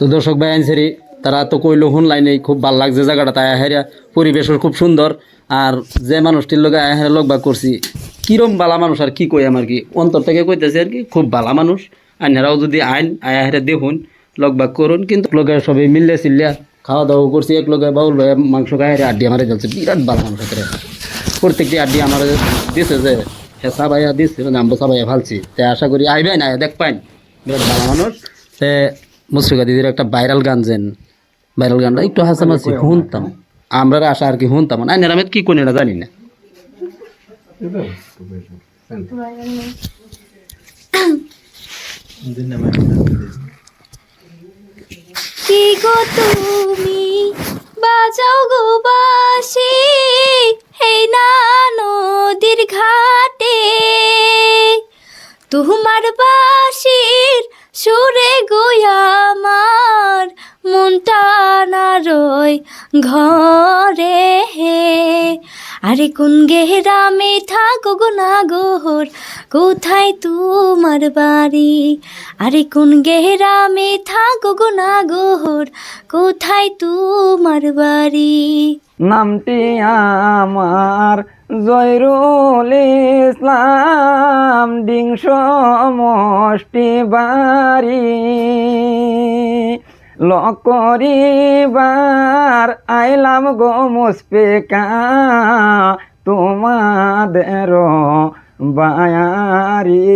তো দর্শক ভাই আনসারি তারা তো কইলো লাইনে খুব ভালো লাগছে জায়গাটা, তাই হেরা পরিবেশও খুব সুন্দর। আর যে মানুষটির লোক হেরা লোক বা করছি কিরম বালা মানুষ আর কি কই আমার কি অন্তর থেকে কইতেছে আর কি খুব ভালা মানুষ। আইনারাও যদি আইন আয়া হেরা দেখুন লোক বাক করুন, কিন্তু লোকের সবাই মিললে চিল্লিয়া খাওয়া দাওয়া করছি। এক লোকে বাউল ভাই মাংস খাই আড্ডি আমার চলছে, বিরাট ভালো মানুষ হাতে। প্রত্যেকটি আড্ডি আমার দিছে যে হ্যাঁ সাবাইয়া দিচ্ছে, মানে আমরা সাবাইয়া ভালছি। তাই আশা করি আইবেন আয় দেখ পাইন, বিরাট ভালো মানুষ। তে মুসরিকা দিদির একটা ভাইরাল গান যেন ভাইরাল গানটা একটু হাসামাছি শুনতাম, আমরা আশা আর কি শুনতাম না। আইনের আমি কি কোন এটা জানি না। কি গো তুমি বাজাও গো বাঁশি হে না নদীর ঘাটে, তোমার বাঁশির সুরে গো আমার মনটা না রয় ঘরে হে। আরে কোন গেরামে থাকো গো নাগর, কোথায় তোমার বাড়ি? আরে কোন গেরামে থাকো গো নাগর, কোথায় তোমার বাড়ি? নামটি আমার জয়রুল ইসলাম, ডিংস সমষ্টি বাড়ি। লকরিবার আইলাম গো মুসপিকা তোমাদের বায়ারি।